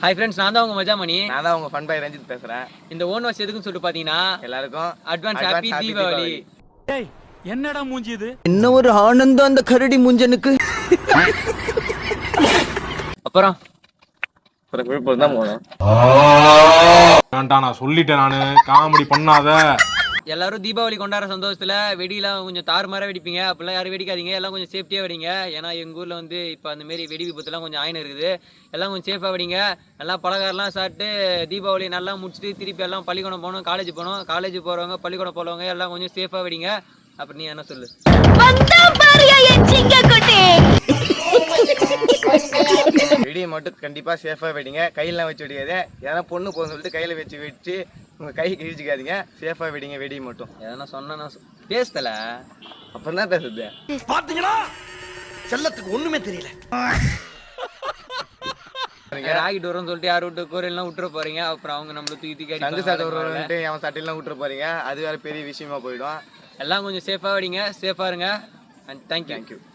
Hi friends, நான் தான் உங்க மஜாமணி. நான் தான் உங்க ஃபன் பாய் ரஞ்சித் பேசுறேன். இந்த ஓன் வாஷ் எதுக்குன்னு சொல்லிட்டு பாத்தீங்கன்னா எல்லாருக்கும் அட்வான்ஸ் ஹாப்பி தீபாவளி. டேய் என்னடா மூஞ்சி இது? என்ன ஒரு ஆனந்தம் அந்த கரடி முஞ்சனுக்கு. அப்புறம் விழுப்புரம் தான் போகணும். வேண்டாம், நான் சொல்லிட்டேன். நானு காமெடி பண்ணாத. எல்லாரும் தீபாவளி கொண்டாடுற சந்தோஷத்துல வெடியெல்லாம் கொஞ்சம் தாறுமாறா வெடிப்பீங்க. அப்பெல்லாம் யாரும் வெடிக்காதீங்க, எல்லாம் கொஞ்சம் சேஃப்டியா வெடிங்க. ஏன்னா எங்க ஊர்ல வந்து இப்போ அந்த மாரி வெடி விபத்துலாம் கொஞ்சம் ஆயின்னு இருக்குது. எல்லாம் கொஞ்சம் சேஃபா வெடிங்க. நல்லா பலகாரம்லாம் சாப்பிட்டு தீபாவளி நல்லா முடிச்சுட்டு திருப்பி எல்லாம் பள்ளிக்கூடம் போகணும், காலேஜ் போகணும். காலேஜ் போறவங்க பள்ளிக்கூடம் போறவங்க எல்லாம் கொஞ்சம் சேஃபா வெடிங்க. அப்புறம் நீ என்ன சொல்லு? வெடியை மட்டும் கண்டிப்பா சேஃபா வெடிங்க. கையெல்லாம் வச்சு வெடிக்காது. ஏன்னா பொண்ணு போதும் சொல்லிட்டு கையில வச்சு உங்க கை கிழிச்சிக்காதீங்க. சேஃபா வெடிங்க. வெடி மட்டும் எதனா சொன்னா பேசல. அப்புறம் தான் பேசுறது. பாத்தீங்களா, செல்லத்துக்கு ஒண்ணுமே தெரியல. ராகிட்டு வரோம்னு சொல்லிட்டு யார் விட்டு கோரெல்லாம் விட்டுற போறீங்க. அப்புறம் அவங்க நம்மள தூக்கி சங்கு சாட்டை அடிப்பாங்க. விட்டு அவன் சட்டையெல்லாம் விட்டுற போறீங்க. அது வேற பெரிய விஷயமா போயிடும். எல்லாம் கொஞ்சம் சேஃபா வெடிங்க, சேஃபா இருங்க. And thank you.